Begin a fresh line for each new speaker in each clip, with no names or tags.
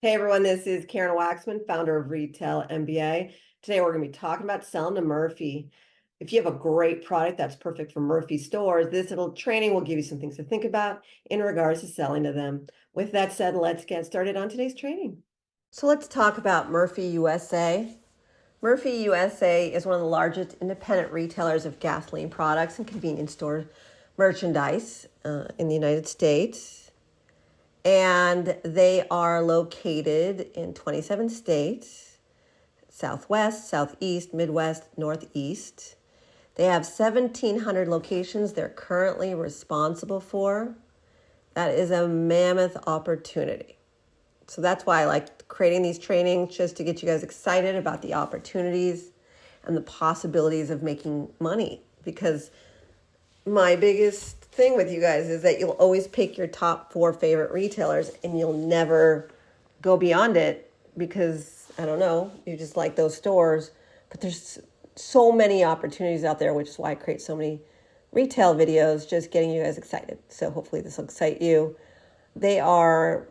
Hey everyone, this is Karen Waksman, founder of Retail MBA. Today we're going to be talking about selling to Murphy. If you have a great product that's perfect for Murphy stores, this little training will give you some things to think about in regards to selling to them. With that said, let's get started on today's training. So let's talk about Murphy USA. Murphy USA is one of the largest independent retailers of gasoline products and convenience store merchandise in the United States. And they are located in 27 states, Southwest, Southeast, Midwest, Northeast. They have 1,700 locations they're currently responsible for. That is a mammoth opportunity. So that's why I like creating these trainings, just to get you guys excited about the opportunities and the possibilities of making money. Because my biggest thing with you guys is that you'll always pick your top 4 favorite retailers and you'll never go beyond it because, I don't know, you just like those stores. But there's so many opportunities out there, which is why I create so many retail videos, just getting you guys excited. So hopefully this will excite you. They are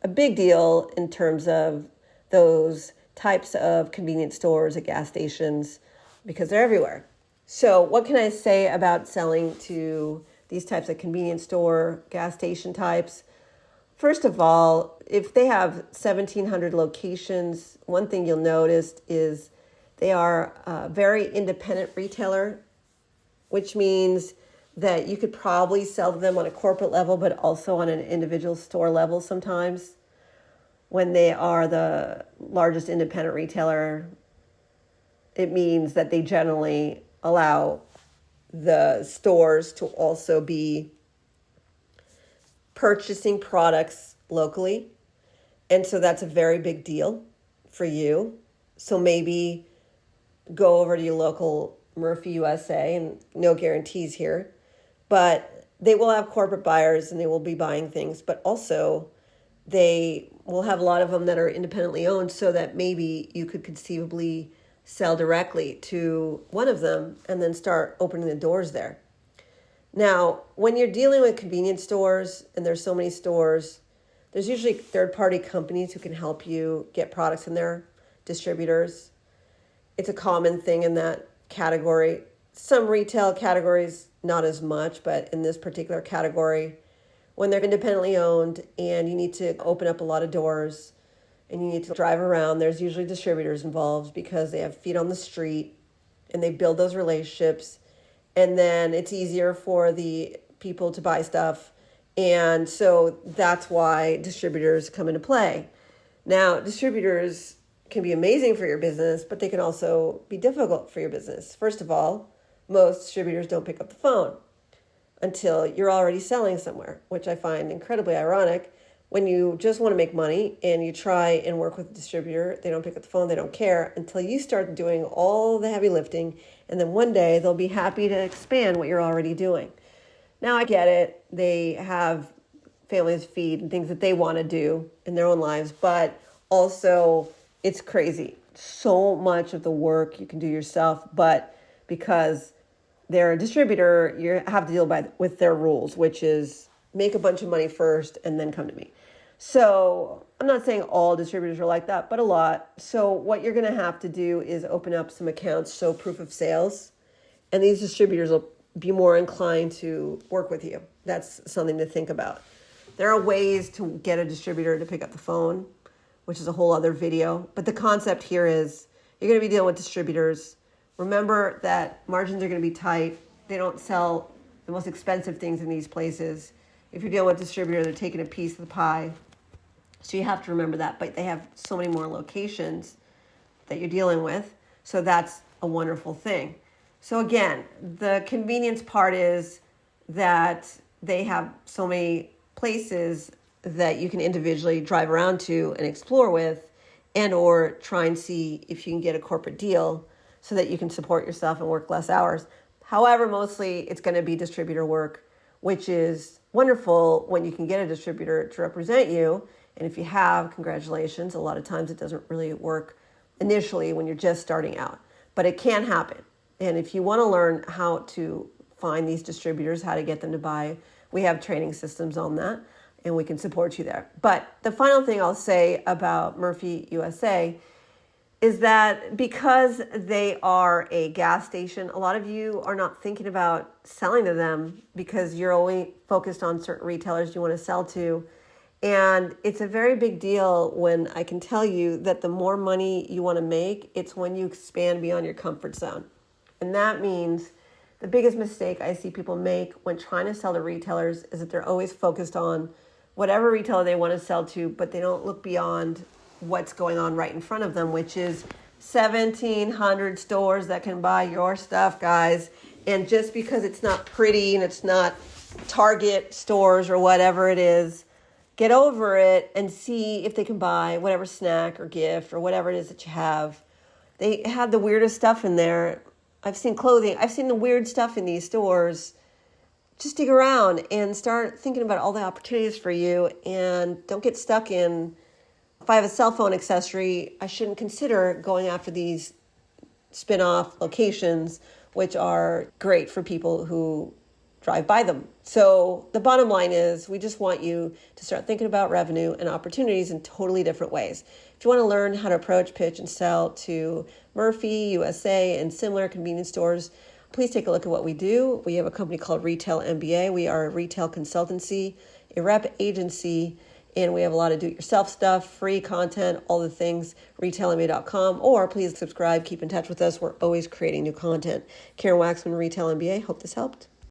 a big deal in terms of those types of convenience stores at gas stations because they're everywhere. So what can I say about selling to these types of convenience store, gas station types? First of all, if they have 1,700 locations, one thing you'll notice is they are a very independent retailer, which means that you could probably sell to them on a corporate level, but also on an individual store level sometimes. When they are the largest independent retailer, it means that they generally allow the stores to also be purchasing products locally. And so that's a very big deal for you. So maybe go over to your local Murphy USA, and no guarantees here, but they will have corporate buyers and they will be buying things, but also they will have a lot of them that are independently owned, so that maybe you could conceivably sell directly to one of them and then start opening the doors there. Now, when you're dealing with convenience stores, and there's so many stores, there's usually third-party companies who can help you get products in there, distributors. It's a common thing in that category. Some retail categories, not as much, but in this particular category, when they're independently owned and you need to open up a lot of doors, and you need to drive around, there's usually distributors involved because they have feet on the street and they build those relationships. And then it's easier for the people to buy stuff. And so that's why distributors come into play. Now, distributors can be amazing for your business, but they can also be difficult for your business. First of all, most distributors don't pick up the phone until you're already selling somewhere, which I find incredibly ironic. When you just want to make money and you try and work with a distributor, they don't pick up the phone, they don't care until you start doing all the heavy lifting. And then one day they'll be happy to expand what you're already doing. Now I get it. They have families to feed and things that they want to do in their own lives, but also it's crazy. So much of the work you can do yourself, but because they're a distributor, you have to deal with their rules, which is make a bunch of money first and then come to me. So I'm not saying all distributors are like that, but a lot. So what you're going to have to do is open up some accounts, show proof of sales, and these distributors will be more inclined to work with you. That's something to think about. There are ways to get a distributor to pick up the phone, which is a whole other video. But the concept here is you're going to be dealing with distributors. Remember that margins are going to be tight. They don't sell the most expensive things in these places. If you're dealing with a distributor, they're taking a piece of the pie. So you have to remember that. But they have so many more locations that you're dealing with. So that's a wonderful thing. So again, the convenience part is that they have so many places that you can individually drive around to and explore with, and or try and see if you can get a corporate deal so that you can support yourself and work less hours. However, mostly it's going to be distributor work, which is wonderful when you can get a distributor to represent you. And if you have, congratulations. A lot of times it doesn't really work initially when you're just starting out, but it can happen. And if you want to learn how to find these distributors, how to get them to buy, we have training systems on that. and we can support you there. But the final thing I'll say about Murphy USA is that because they are a gas station, a lot of you are not thinking about selling to them because you're only focused on certain retailers you want to sell to. And it's a very big deal when I can tell you that the more money you want to make, it's when you expand beyond your comfort zone. And that means the biggest mistake I see people make when trying to sell to retailers is that they're always focused on whatever retailer they want to sell to, but they don't look beyond what's going on right in front of them, which is 1,700 stores that can buy your stuff, guys. And just because it's not pretty and it's not Target stores or whatever it is, get over it and see if they can buy whatever snack or gift or whatever it is that you have. They have the weirdest stuff in there. I've seen clothing. I've seen the weird stuff in these stores. Just dig around and start thinking about all the opportunities for you, and don't get stuck in, if I have a cell phone accessory, I shouldn't consider going after these spin-off locations, which are great for people who drive by them. So the bottom line is we just want you to start thinking about revenue and opportunities in totally different ways. If you want to learn how to approach, pitch, and sell to Murphy, USA, and similar convenience stores, please take a look at what we do. We have a company called Retail MBA. We are a retail consultancy, a rep agency, and we have a lot of do-it-yourself stuff, free content, all the things, retailmba.com, or please subscribe, keep in touch with us. We're always creating new content. Karen Waksman, Retail MBA. Hope this helped.